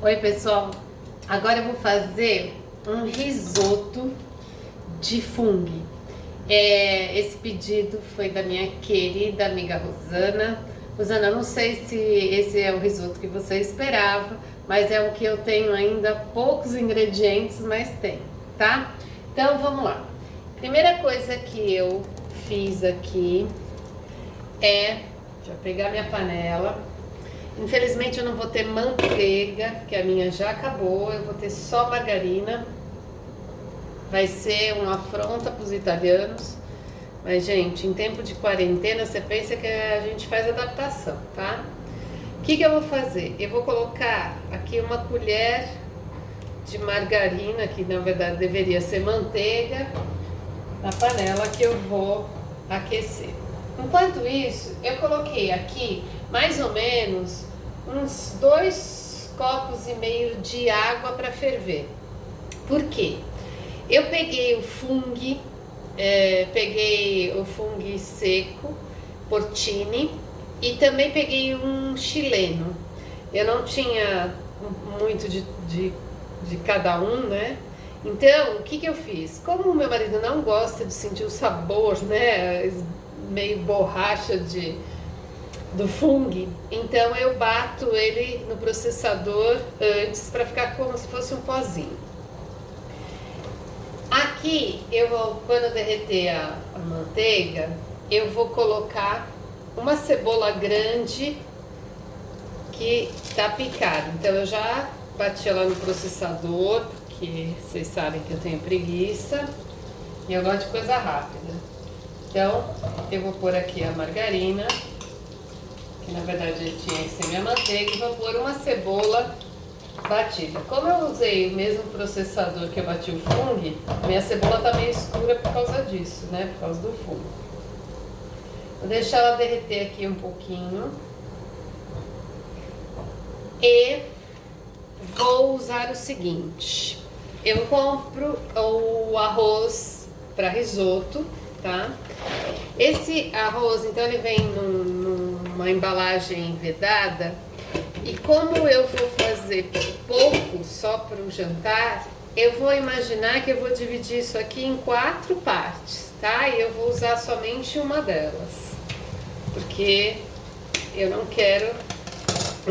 Oi pessoal, agora eu vou fazer um risoto de fungo. Esse pedido foi da minha querida amiga Rosana. Rosana, não sei se esse é o risoto que você esperava, mas é o que eu tenho ainda poucos ingredientes, mas tem, tá? Então vamos lá. Primeira coisa que eu fiz aqui deixa eu pegar minha panela. Infelizmente eu não vou ter manteiga, que a minha já acabou, eu vou ter só margarina. Vai ser uma afronta para os italianos, mas gente, em tempo de quarentena você pensa que a gente faz adaptação, tá? O que eu vou fazer? Eu vou colocar aqui uma colher de margarina, que na verdade deveria ser manteiga, na panela que eu vou aquecer. Enquanto isso, eu coloquei aqui mais ou menos uns 2,5 copos de água para ferver. Por quê? Eu peguei o fungo, seco, porcini, e também peguei um chileno. Eu não tinha muito de cada um, né? Então, o que eu fiz? Como o meu marido não gosta de sentir o sabor, né, meio borracha do fungo, então eu bato ele no processador antes para ficar como se fosse um pozinho. Aqui eu vou, quando derreter a manteiga, eu vou colocar uma cebola grande que tá picada. Então eu já bati ela no processador, porque vocês sabem que eu tenho preguiça e eu gosto de coisa rápida. Então eu vou pôr aqui a margarina, que na verdade tinha que ser minha manteiga, e vou pôr uma cebola batida. Como eu usei o mesmo processador que eu bati o fungo, minha cebola tá meio escura por causa disso, né? Por causa do fungo. Vou deixar ela derreter aqui um pouquinho. E vou usar o seguinte: eu compro o arroz para risoto, tá? Esse arroz, então, ele vem numa embalagem vedada. E como eu vou fazer pouco só para o jantar, eu vou imaginar que eu vou dividir isso aqui em 4 partes, tá? E eu vou usar somente uma delas, porque eu não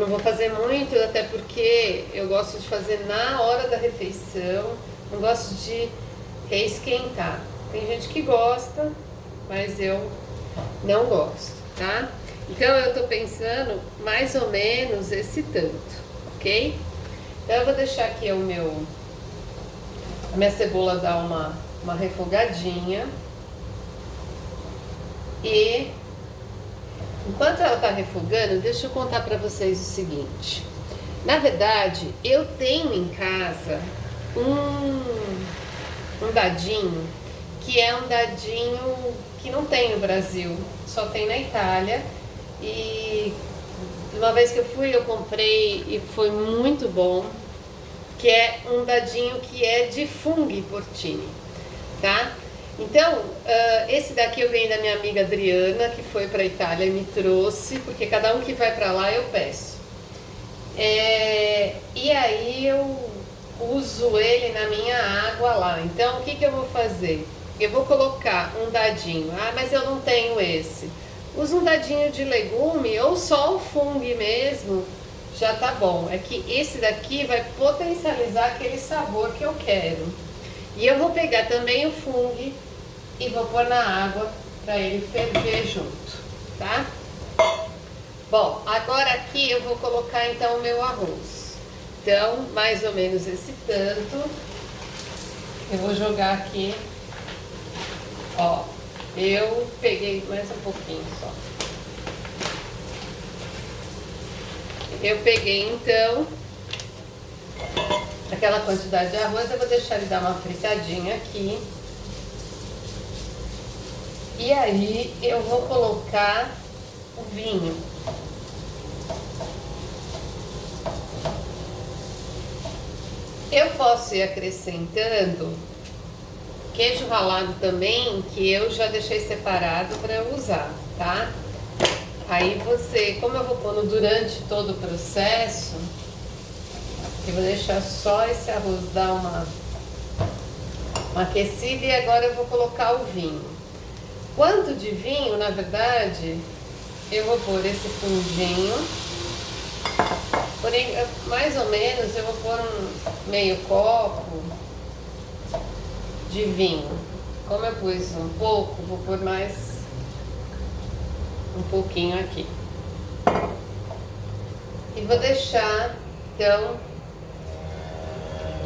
vou fazer muito, até porque eu gosto de fazer na hora da refeição, não gosto de reesquentar. Tem gente que gosta, mas eu não gosto, tá? Então eu tô pensando mais ou menos esse tanto, ok? Então eu vou deixar aqui a minha cebola dar uma refogadinha. E enquanto ela tá refogando, deixa eu contar pra vocês o seguinte. Na verdade, eu tenho em casa um dadinho, que é um dadinho que não tem no Brasil, só tem na Itália. E uma vez que eu fui, eu comprei e foi muito bom, que é um dadinho que é de funghi porcini, tá? Então, esse daqui eu ganhei da minha amiga Adriana, que foi para a Itália e me trouxe, porque cada um que vai para lá eu peço. E aí eu uso ele na minha água lá. Então, o que eu vou fazer? Eu vou colocar um dadinho. Ah, mas eu não tenho esse. Usa um dadinho de legume ou só o fungo mesmo, já tá bom. É que esse daqui vai potencializar aquele sabor que eu quero. E eu vou pegar também o fungo e vou pôr na água para ele ferver junto, tá? Bom, agora aqui eu vou colocar então o meu arroz. Então, mais ou menos esse tanto. Eu vou jogar aqui, ó. Eu peguei mais um pouquinho só. Eu peguei então aquela quantidade de arroz, eu vou deixar ele dar uma fritadinha aqui. E aí eu vou colocar o vinho. Eu posso ir acrescentando queijo ralado também, que eu já deixei separado para eu usar, tá? Aí você, como eu vou pondo durante todo o processo, vou deixar só esse arroz dar uma aquecida e agora eu vou colocar o vinho. Quanto de vinho, na verdade, eu vou pôr esse fundinho. Porém, mais ou menos, eu vou pôr um meio copo de vinho. Como eu pus um pouco, vou pôr mais um pouquinho aqui. E vou deixar, então,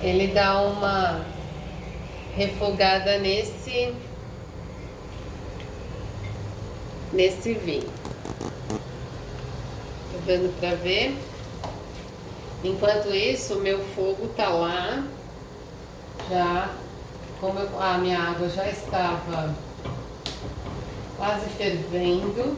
ele dar uma refogada nesse vinho. Tá dando pra ver? Enquanto isso, o meu fogo tá lá, já, a minha água já estava quase fervendo.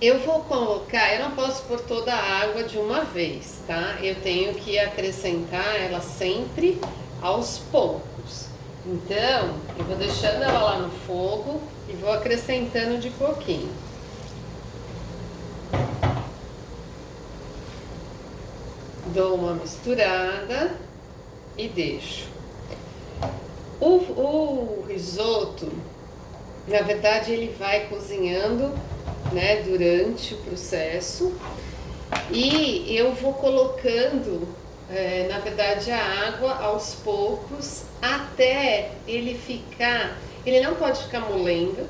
Eu vou colocar, eu não posso pôr toda a água de uma vez, tá? Eu tenho que acrescentar ela sempre aos poucos. Então, eu vou deixando ela lá no fogo e vou acrescentando de pouquinho. Dou uma misturada e deixo. O risoto, na verdade, ele vai cozinhando, né, durante o processo, e eu vou colocando, na verdade, a água aos poucos até ele ficar. Ele não pode ficar molenga,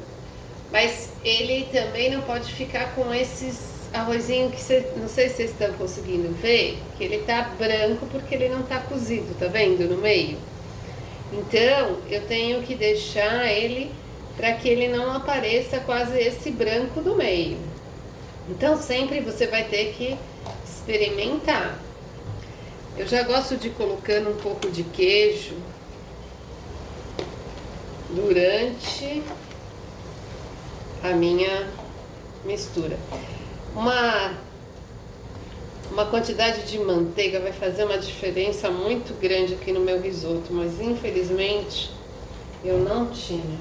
mas ele também não pode ficar com esses arrozinho que não sei se vocês estão conseguindo ver, que ele tá branco porque ele não tá cozido, tá vendo no meio? Então eu tenho que deixar ele para que ele não apareça quase esse branco do meio. Então sempre você vai ter que experimentar. Eu já gosto de ir colocando um pouco de queijo durante a minha mistura. Uma quantidade de manteiga vai fazer uma diferença muito grande aqui no meu risoto, mas infelizmente eu não tinha.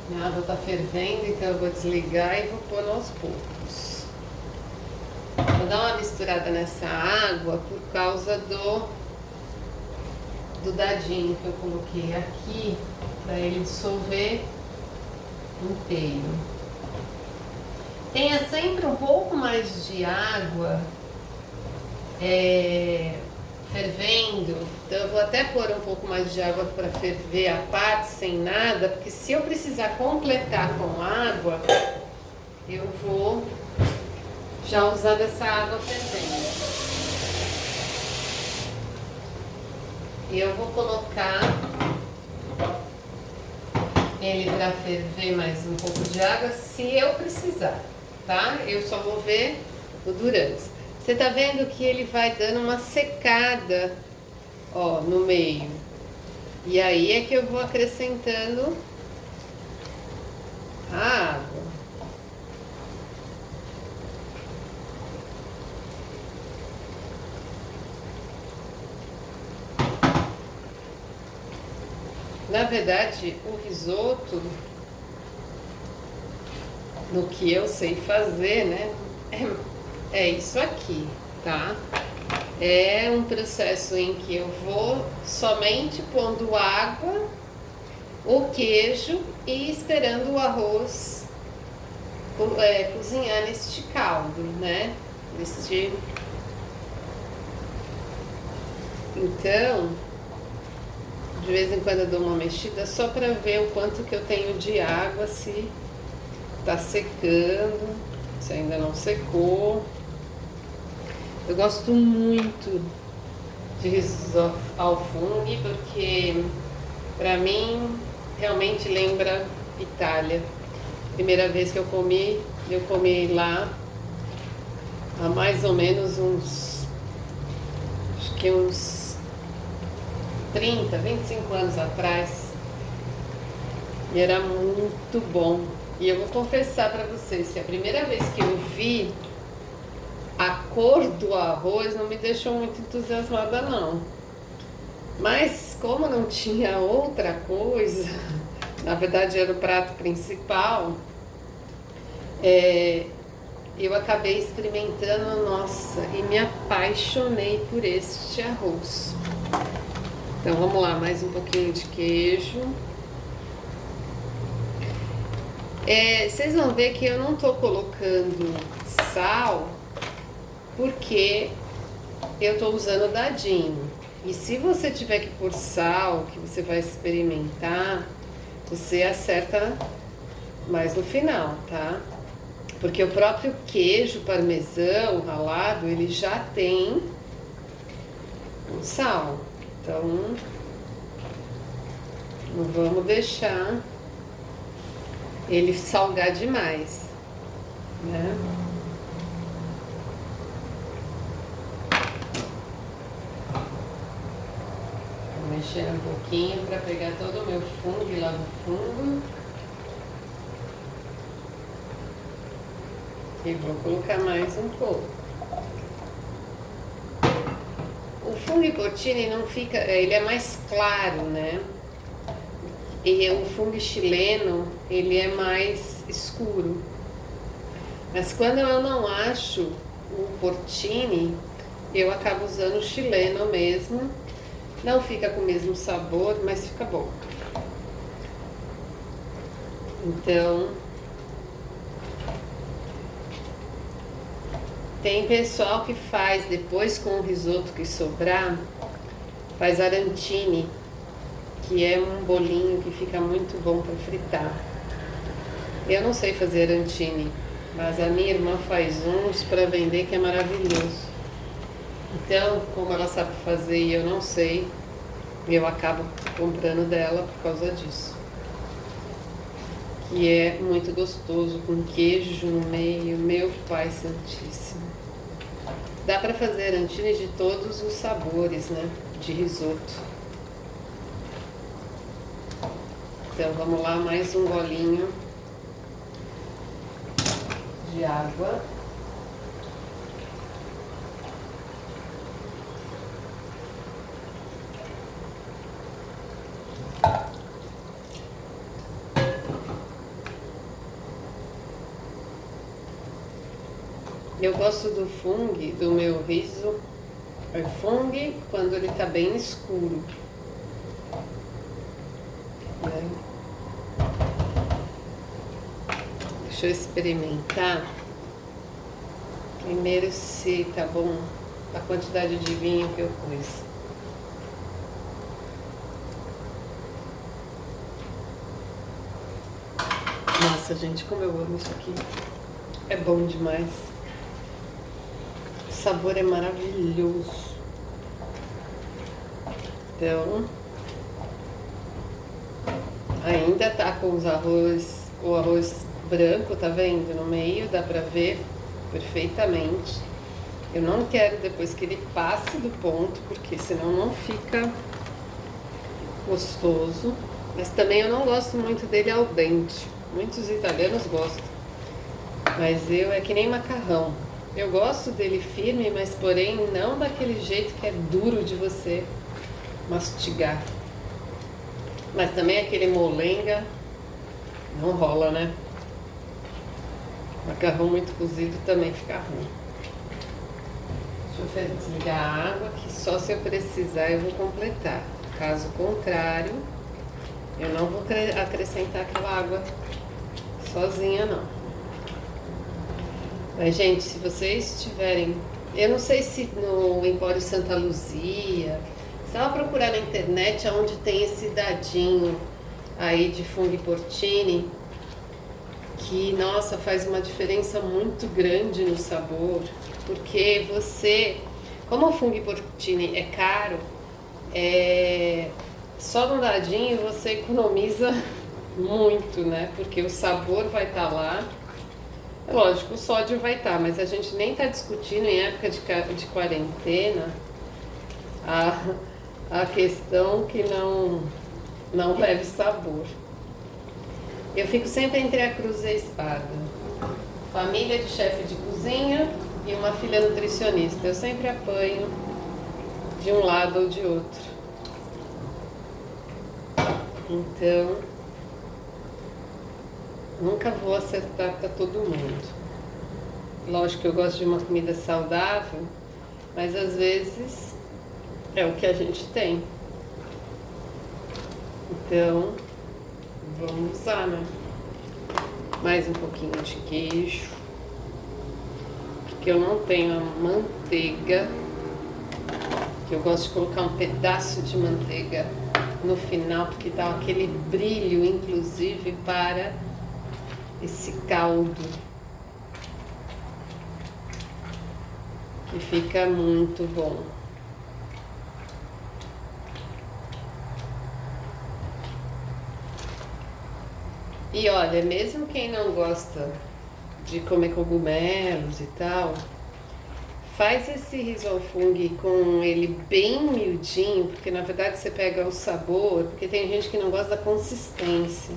Minha água está fervendo, então eu vou desligar e vou pôr aos poucos. Vou dar uma misturada nessa água por causa do dadinho que eu coloquei aqui, para ele dissolver inteiro. Tenha sempre um pouco mais de água fervendo, então eu vou até pôr um pouco mais de água para ferver a parte sem nada, porque se eu precisar completar com água, eu vou já usar dessa água fervendo. E eu vou colocar ele para ferver mais um pouco de água se eu precisar, tá? Eu só vou ver o durante. Você tá vendo que ele vai dando uma secada, ó, no meio. E aí é que eu vou acrescentando a água. Na verdade, o risoto, no que eu sei fazer, né, é isso aqui, tá? É um processo em que eu vou somente pondo água, o queijo e esperando o arroz cozinhar neste caldo, né? Então, de vez em quando eu dou uma mexida só para ver o quanto que eu tenho de água, se tá secando, se ainda não secou. Eu gosto muito de risoto ao fungo porque para mim realmente lembra Itália. Primeira vez que eu comi lá há mais ou menos acho que uns 30, 25 anos atrás. E era muito bom. E eu vou confessar para vocês que a primeira vez que eu vi a cor do arroz não me deixou muito entusiasmada não. Mas como não tinha outra coisa, na verdade era o prato principal, eu acabei experimentando, nossa, e me apaixonei por este arroz. Então vamos lá, mais um pouquinho de queijo. Vocês vão ver que eu não tô colocando sal, porque eu tô usando dadinho. E se você tiver que pôr sal, que você vai experimentar, você acerta mais no final, tá? Porque o próprio queijo parmesão ralado, ele já tem o sal. Então, não vamos deixar ele salgar demais, né? Vou mexer um pouquinho para pegar todo o meu fungo lá no fundo. E vou colocar mais um pouco. O fungo porcini não fica, ele é mais claro, né? E o fungo chileno, ele é mais escuro. Mas quando eu não acho o porcini, eu acabo usando o chileno mesmo. Não fica com o mesmo sabor, mas fica bom. Então, tem pessoal que faz depois com o risoto que sobrar, faz arancine, que é um bolinho que fica muito bom para fritar. Eu não sei fazer arancine, mas a minha irmã faz uns para vender que é maravilhoso. Então, como ela sabe fazer e eu não sei, eu acabo comprando dela por causa disso. Que é muito gostoso, com queijo no meio, meu pai santíssimo. Dá para fazer arancine de todos os sabores, né? De risoto. Então vamos lá, mais um golinho de água. Eu gosto do fungo, do meu riso, fungo quando ele tá bem escuro. Né? Deixa eu experimentar. Primeiro se tá bom a quantidade de vinho que eu pus. Nossa, gente, como eu amo isso aqui. É bom demais. O sabor é maravilhoso. Então, ainda tá com o arroz branco, tá vendo? No meio, dá pra ver perfeitamente. Eu não quero depois que ele passe do ponto, porque senão não fica gostoso. Mas também eu não gosto muito dele al dente. Muitos italianos gostam. Mas é que nem macarrão. Eu gosto dele firme, mas porém não daquele jeito que é duro de você mastigar. Mas também aquele molenga não rola, né? Macarrão muito cozido também fica ruim. Deixa eu desligar a água, que só se eu precisar eu vou completar. Caso contrário, eu não vou acrescentar aquela água sozinha, não. Mas, gente, se vocês tiverem... Eu não sei se no Empório Santa Luzia... Só procurar na internet onde tem esse dadinho aí de fungo porcini, que, nossa, faz uma diferença muito grande no sabor. Porque você... Como o fungo porcini é caro, só no dadinho você economiza muito, né? Porque o sabor vai estar lá. É lógico, o sódio vai estar, mas a gente nem está discutindo em época de quarentena a questão que não leve sabor. Eu fico sempre entre a cruz e a espada. Família de chefe de cozinha e uma filha nutricionista. Eu sempre apanho de um lado ou de outro. Então, nunca vou acertar para todo mundo. Lógico que eu gosto de uma comida saudável, mas às vezes é o que a gente tem. Então, vamos usar, né? Mais um pouquinho de queijo, porque eu não tenho a manteiga, que eu gosto de colocar um pedaço de manteiga no final, porque dá aquele brilho, inclusive, para esse caldo, que fica muito bom. E olha, mesmo quem não gosta de comer cogumelos e tal, faz esse risol fungi com ele bem miudinho, porque na verdade você pega o sabor, porque tem gente que não gosta da consistência.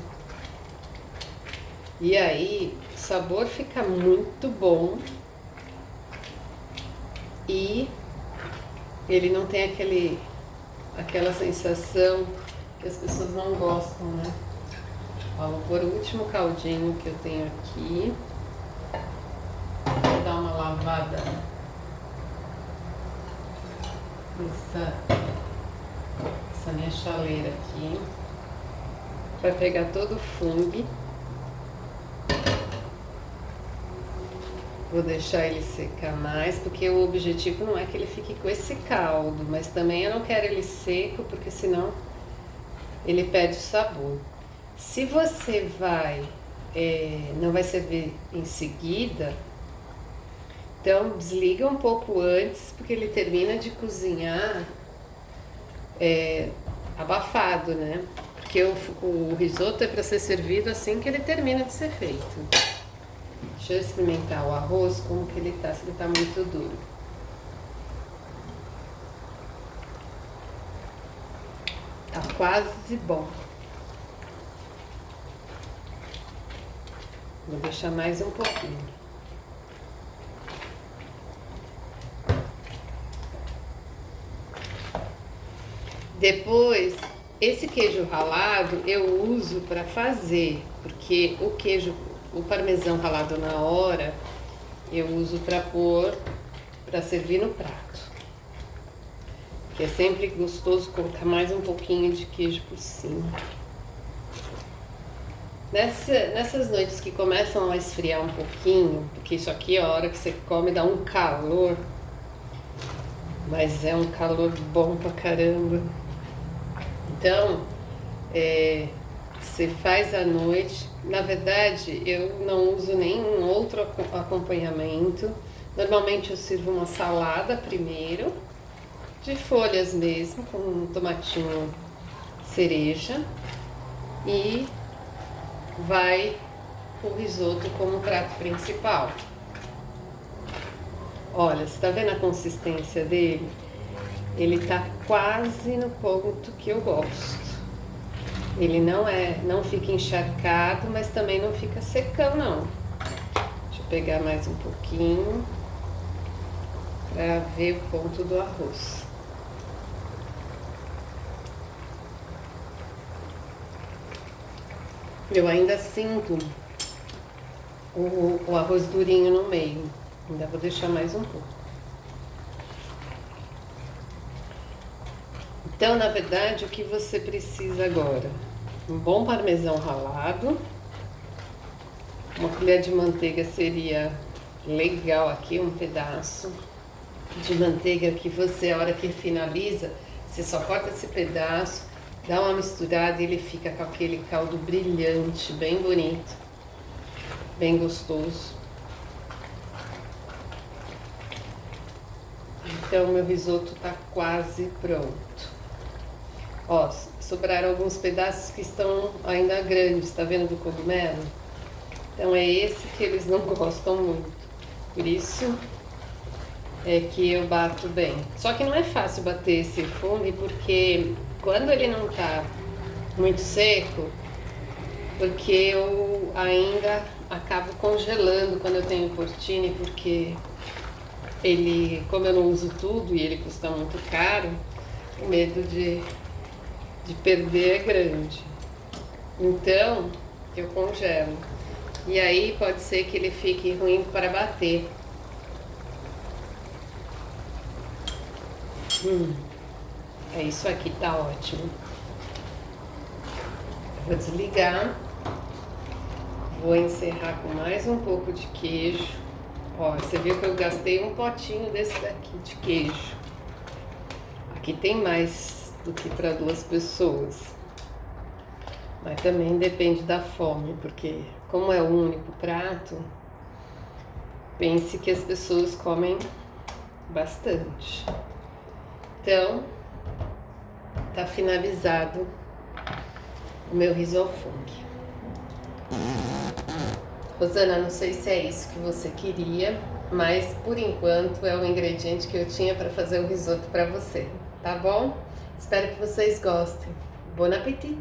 E aí, o sabor fica muito bom e ele não tem aquela sensação que as pessoas não gostam, né? Ó, vou pôr o último caldinho que eu tenho aqui. Vou dar uma lavada essa minha chaleira aqui. Vai pegar todo o fungo. Vou deixar ele secar mais, porque o objetivo não é que ele fique com esse caldo, mas também eu não quero ele seco, porque senão ele perde o sabor. Se você não vai servir em seguida, então desliga um pouco antes, porque ele termina de cozinhar abafado, né? Porque o risoto é para ser servido assim que ele termina de ser feito. Deixa eu experimentar o arroz, como que ele tá, se ele tá muito duro. Tá quase bom. Vou deixar mais um pouquinho. Depois, esse queijo ralado eu uso para fazer, porque o parmesão ralado na hora, eu uso para servir no prato. Que é sempre gostoso colocar mais um pouquinho de queijo por cima. Nessas noites que começam a esfriar um pouquinho, porque isso aqui a hora que você come dá um calor, mas é um calor bom pra caramba. Então, você faz à noite. Na verdade, eu não uso nenhum outro acompanhamento. Normalmente eu sirvo uma salada primeiro, de folhas mesmo, com um tomatinho cereja, e vai o risoto como prato principal. Olha, você tá vendo a consistência dele? Ele tá quase no ponto que eu gosto. Ele não fica encharcado, mas também não fica secão, não. Deixa eu pegar mais um pouquinho para ver o ponto do arroz. Eu ainda sinto o arroz durinho no meio. Ainda vou deixar mais um pouco. Então, na verdade, o que você precisa agora? Um bom parmesão ralado. Uma colher de manteiga seria legal aqui, um pedaço de manteiga que você, a hora que finaliza, você só corta esse pedaço, dá uma misturada e ele fica com aquele caldo brilhante, bem bonito, bem gostoso. Então, meu risoto tá quase pronto. Ó, sobraram alguns pedaços que estão ainda grandes, tá vendo, do cogumelo? Então é esse que eles não gostam muito. Por isso é que eu bato bem. Só que não é fácil bater esse fungo, porque quando ele não tá muito seco, porque eu ainda acabo congelando quando eu tenho porcini, porque ele, como eu não uso tudo e ele custa muito caro, o medo de perder é grande. Então, eu congelo. E aí pode ser que ele fique ruim para bater. É isso aqui, tá ótimo. Vou desligar. Vou encerrar com mais um pouco de queijo. Ó, você viu que eu gastei um potinho desse daqui de queijo. Aqui tem mais do que para 2 pessoas. Mas também depende da fome, porque como é um único prato, pense que as pessoas comem bastante. Então, tá finalizado o meu risofung. Rosana, não sei se é isso que você queria, mas por enquanto é o ingrediente que eu tinha para fazer o risoto para você, tá bom? Espero que vocês gostem. Bon appétit!